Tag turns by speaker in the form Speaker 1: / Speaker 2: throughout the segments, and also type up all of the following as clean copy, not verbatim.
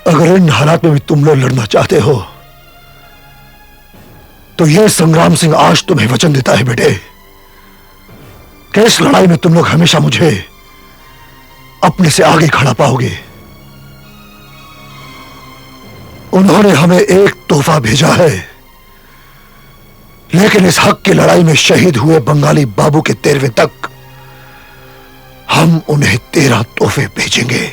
Speaker 1: अगर इन हालात में भी तुम लोग लड़ना चाहते हो तो ये संग्राम सिंह आज तुम्हें वचन देता है बेटे कि इस लड़ाई में तुम लोग हमेशा मुझे अपने से आगे खड़ा पाओगे। उन्होंने हमें एक तोहफा भेजा है, लेकिन इस हक की लड़ाई में शहीद हुए बंगाली बाबू के 13वें तक हम उन्हें 13 तोहफे भेजेंगे।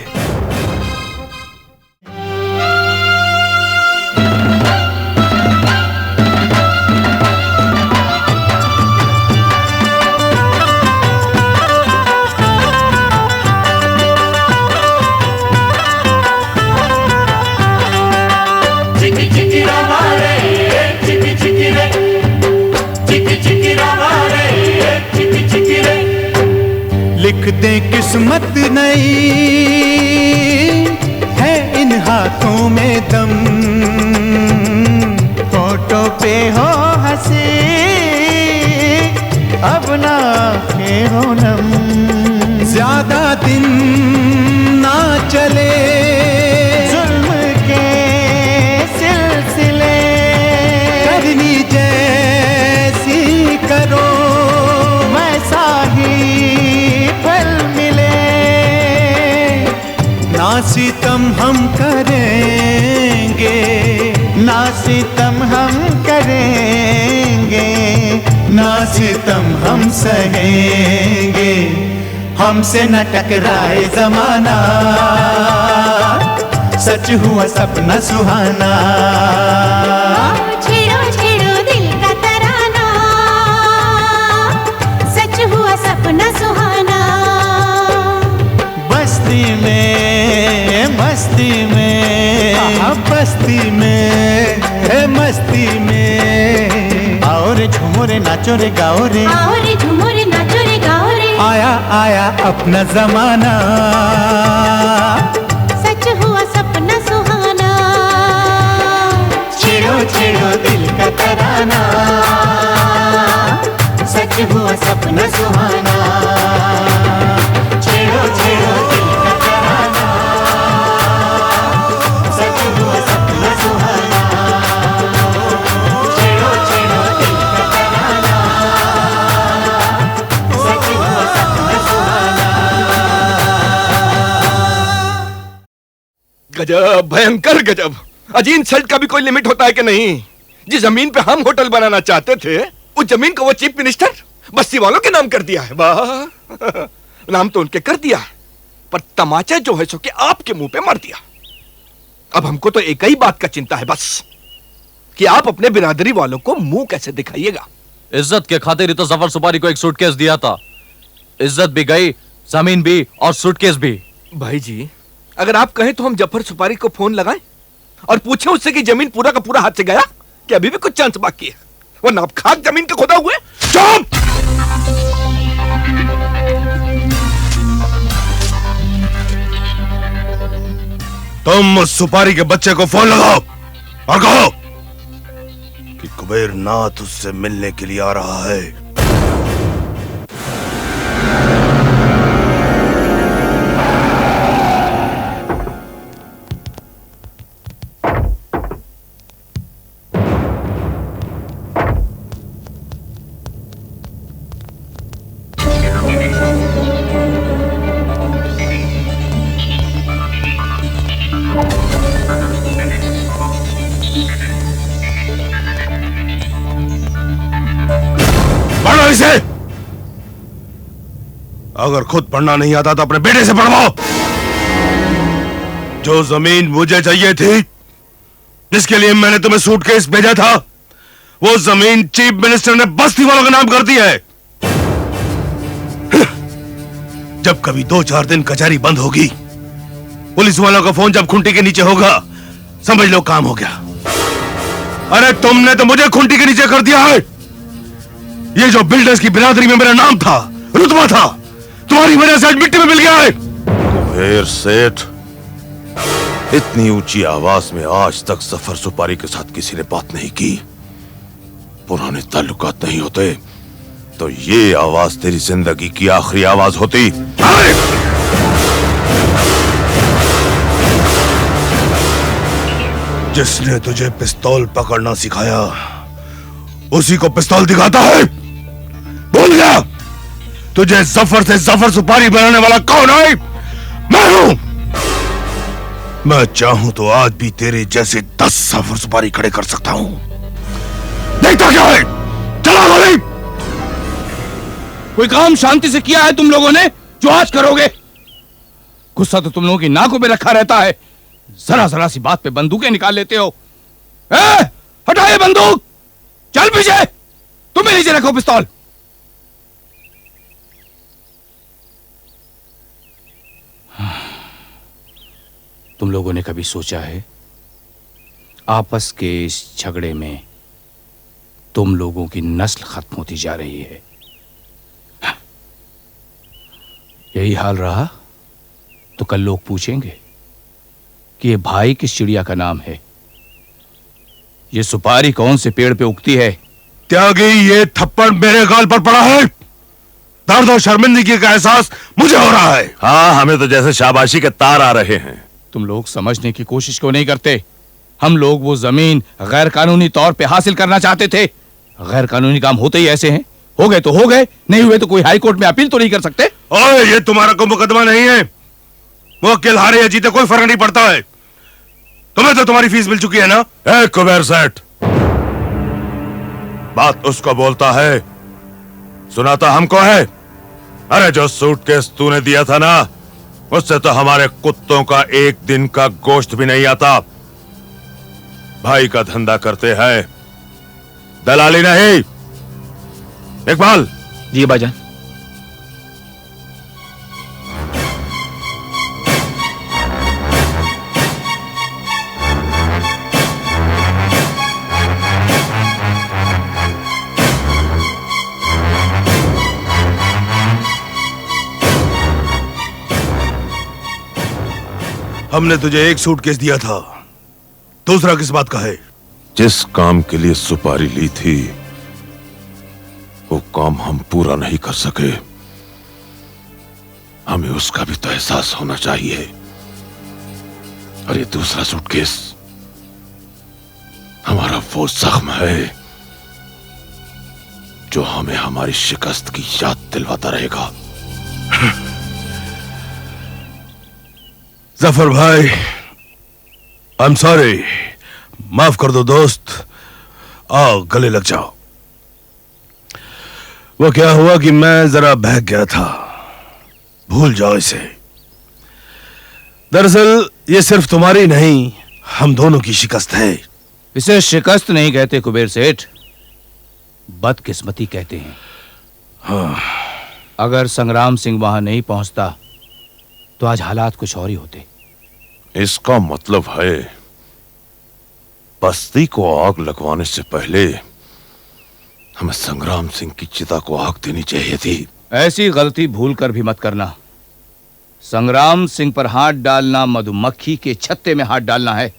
Speaker 2: लिख दे किस्मत नई है इन हाथों में दम, होठों पे हो हंसी अब ना के हो नम, ज्यादा दिन ना चले जुल्म के सिलसिले, करनी जैसी करो वैसा ही फल मिले, ना सितम हम करेंगे ना सितम हम करेंगे, ना सितम हम सहेंगे, हमसे न टकराए जमाना, सच हुआ सपना सुहाना।
Speaker 3: छेड़ो छेड़ो दिल का तराना, सच हुआ सपना सुहाना।
Speaker 2: बस्ती में मस्ती में, बस्ती में मस्ती में, आओ रे झूमो रे नाचो रे गाओ रे,
Speaker 3: आओ रे झूमो रे नाचो रे गाओ रे,
Speaker 2: आया आया अपना जमाना,
Speaker 3: सच हुआ सपना सुहाना।
Speaker 2: छेड़ो छेड़ो दिल का तराना, सच हुआ सपना सुहाना। छेड़ो छेड़ो दिल का तराना, सच हुआ सपना सुहाना। छेड़ो छेड़ो दिल का तराना, सच हुआ सपना सुहाना।
Speaker 4: गजब, भयंकर गजब। अजी इंसल्ट का भी कोई लिमिट होता है कि नहीं? जिस जमीन पे हम होटल बनाना चाहते थे उस जमीन को वो चीफ मिनिस्टर बस्ती वालों के नाम कर दिया है। वाह, नाम तो उनके कर दिया है, पर तमाचा जो है सो कि आपके मुंह पे मार दिया। अब हमको तो एक ही बात का चिंता है बस, कि आप अपने बिरादरी वालों को मुंह कैसे दिखाइएगा।
Speaker 5: इज्जत के खातिर ही तो जफर सुपारी को एक सूटकेस दिया था। इज्जत भी गई, जमीन भी और सूटकेस भी।
Speaker 4: भाई जी, अगर आप कहें तो हम जफर सुपारी को फोन लगाएं और पूछें उससे कि जमीन पूरा का पूरा हाथ से गया कि अभी भी कुछ चांस बाकी है, वरना आप खाक जमीन के खुदा हुए। चुप!
Speaker 6: तुम उस सुपारी के बच्चे को फोन लगाओ और कहो कि कुबेर नाथ उससे मिलने के लिए आ रहा है। पढ़ो इसे। अगर खुद पढ़ना नहीं आता तो अपने बेटे से पढ़वाओ। जो जमीन मुझे चाहिए थी, जिसके लिए मैंने तुम्हें सूटकेस भेजा था, वो जमीन चीफ मिनिस्टर ने बस्ती वालों का नाम कर दिया है। जब कभी 2-4 दिन कचहरी बंद होगी, पुलिस वालों का फोन जब खुंटी के नीचे होगा, समझ लो काम हो गया। अरे तुमने तो मुझे खुंटी के नीचे कर दिया है। ये जो बिल्डर्स की बिरादरी में मेरा नाम था, रुतबा था, तुम्हारी वजह से आज मिट्टी में मिल गया है। कुबेर सेठ, इतनी ऊंची आवाज में आज तक जफर सुपारी के साथ किसी ने बात नहीं की। पुराने ताल्लुकात नहीं होते तो ये आवाज तेरी जिंदगी की आखिरी आवाज होती। जिसने तुझे पिस्तौल पकड़ना सिखाया उसी को पिस्तौल दिखाता है। भूल गया तुझे जफर से जफर सुपारी बनाने वाला कौन है? मैं हूं। मैं चाहूं तो आज भी तेरे जैसे 10 जफर सुपारी खड़े कर सकता हूं। देखता क्या है? चला गोली।
Speaker 7: कोई काम शांति से किया है तुम लोगों ने जो आज करोगे? गुस्सा तो तुम लोगों की नाकों पे रखा रहता है, जरा जरा सी बात पे बंदूकें निकाल लेते हो। हटाइए बंदूक, चल पीछे। तुम्हें नीचे रखो पिस्तौल। तुम लोगों ने कभी सोचा है आपस के इस झगड़े में तुम लोगों की नस्ल खत्म होती जा रही है? यही हाल रहा तो कल लोग पूछेंगे कि ये भाई किस चिड़िया का नाम है, ये सुपारी कौन से पेड़ पे उगती है।
Speaker 6: त्यागी, ये थप्पड़ मेरे गाल पर पड़ा है। दर्द और शर्मिंदगी का एहसास मुझे हो रहा है।
Speaker 8: हाँ, हमें तो जैसे शाबाशी के तार आ रहे हैं।
Speaker 7: तुम लोग समझने की कोशिश क्यों नहीं करते? हम लोग वो जमीन गैर कानूनी तौर पे हासिल करना चाहते थे। गैर कानूनी काम होते ही ऐसे हैं, हो गए तो हो गए, नहीं हुए तो कोई हाई कोर्ट में अपील तो नहीं कर सकते।
Speaker 6: ओए, ये तुम्हारा कोई मुकदमा नहीं है। मुवक्किल हारे या जीते कोई फर्क नहीं पड़ता है। तुम्हें तो तुम्हारी फीस मिल चुकी है ना?
Speaker 8: ए कुबेर सेठ, बात उसको बोलता है, सुनाता हमको है। अरे जो सूटकेस तूने दिया था ना, उससे तो हमारे कुत्तों का एक दिन का गोश्त भी नहीं आता। भाई का धंधा करते हैं, दलाली नहीं। इकबाल।
Speaker 7: जी भाईजान।
Speaker 6: हमने तुझे एक सूटकेस दिया था, दूसरा किस बात का है?
Speaker 8: जिस काम के लिए सुपारी ली थी वो काम हम पूरा नहीं कर सके। हमें उसका भी तो एहसास होना चाहिए। और ये दूसरा सूटकेस हमारा वो जख्म है जो हमें हमारी शिकस्त की याद दिलवाता रहेगा।
Speaker 6: जफर भाई, आई एम सॉरी, माफ कर दो दोस्त। आओ गले लग जाओ। वो क्या हुआ कि मैं जरा बहक गया था, भूल जाओ इसे। दरअसल ये सिर्फ तुम्हारी नहीं, हम दोनों की शिकस्त है।
Speaker 7: इसे शिकस्त नहीं कहते कुबेर सेठ, बदकिस्मती कहते हैं।
Speaker 6: हाँ।
Speaker 7: अगर संग्राम सिंह वहां नहीं पहुंचता तो आज हालात कुछ और ही होते।
Speaker 8: इसका मतलब है बस्ती को आग लगवाने से पहले हमें संग्राम सिंह की चिता को आग देनी चाहिए थी।
Speaker 7: ऐसी गलती भूल कर भी मत करना। संग्राम सिंह पर हाथ डालना मधुमक्खी के छत्ते में हाथ डालना है।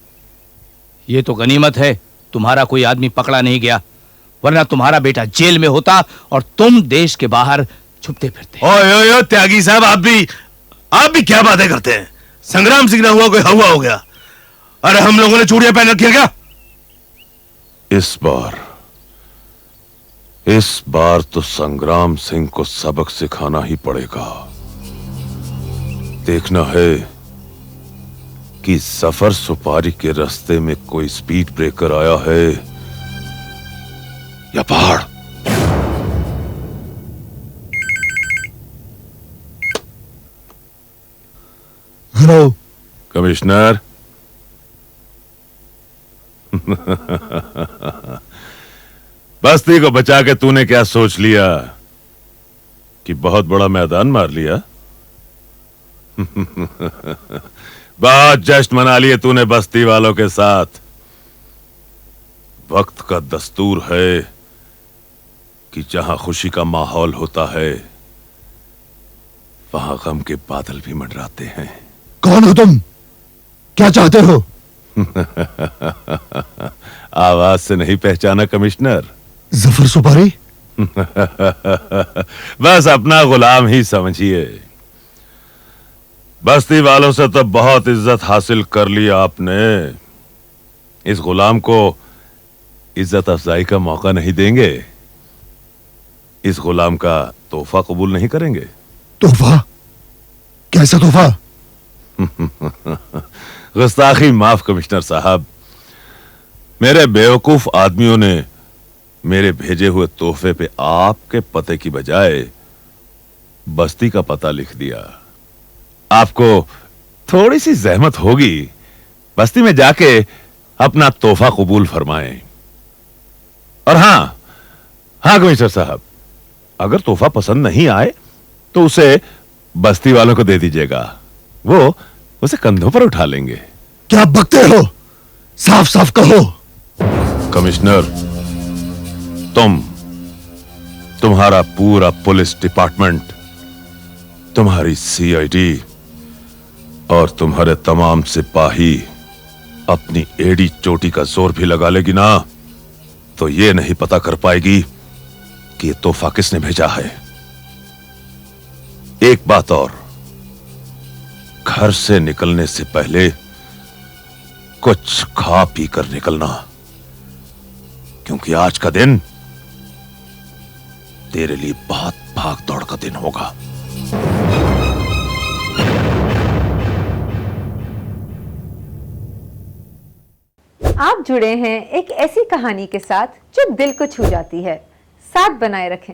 Speaker 7: ये तो गनीमत है तुम्हारा कोई आदमी पकड़ा नहीं गया, वरना तुम्हारा बेटा जेल में होता और तुम देश के बाहर छुपते फिरते।
Speaker 6: ओए ओए त्यागी साहब, आप भी क्या बातें करते हैं? संग्राम सिंह ना हुआ कोई हवा हो गया। अरे हम लोगों ने चूड़ियां पहन रखी है क्या?
Speaker 8: इस बार तो संग्राम सिंह को सबक सिखाना ही पड़ेगा। देखना है कि सफर सुपारी के रास्ते में कोई स्पीड ब्रेकर आया है या पहाड़।
Speaker 1: Hello
Speaker 8: commissioner. बस्ती को बचा के तूने क्या सोच लिया कि बहुत बड़ा मैदान मार लिया? बहुत जश्न मना लिए तूने बस्ती वालों के साथ। वक्त का दस्तूर है कि जहां खुशी का माहौल होता है वहां गम के बादल भी मंडराते हैं।
Speaker 1: कौन हो तुम? क्या चाहते हो?
Speaker 8: आवाज से नहीं पहचाना कमिश्नर?
Speaker 1: जफर सुपारी?
Speaker 8: बस अपना गुलाम ही समझिए। बस्ती वालों से तो बहुत इज्जत हासिल कर ली आपने, इस गुलाम को इज्जत अफजाई का मौका नहीं देंगे, इस गुलाम का तोहफा कबूल नहीं करेंगे।
Speaker 1: तोहफा? कैसा तोहफा?
Speaker 8: गुस्ताखी माफ कमिश्नर साहब, मेरे बेवकूफ आदमियों ने मेरे भेजे हुए तोहफे पे आपके पते की बजाय बस्ती का पता लिख दिया। आपको थोड़ी सी जहमत होगी, बस्ती में जाके अपना तोहफा कबूल फरमाएं। और हाँ कमिश्नर साहब, अगर तोहफा पसंद नहीं आए तो उसे बस्ती वालों को दे दीजिएगा, वो उसे कंधों पर उठा लेंगे।
Speaker 1: क्या बकते हो? साफ साफ कहो।
Speaker 8: कमिश्नर, तुम्हारा पूरा पुलिस डिपार्टमेंट, तुम्हारी सीआईडी और तुम्हारे तमाम सिपाही अपनी एड़ी चोटी का जोर भी लगा लेगी ना, तो ये नहीं पता कर पाएगी कि ये तोहफा किसने भेजा है। एक बात और, घर से निकलने से पहले कुछ खा पी कर निकलना, क्योंकि आज का दिन तेरे लिए बहुत भाग दौड़ का दिन होगा।
Speaker 9: आप जुड़े हैं एक ऐसी कहानी के साथ जो दिल को छू जाती है। साथ बनाए रखें।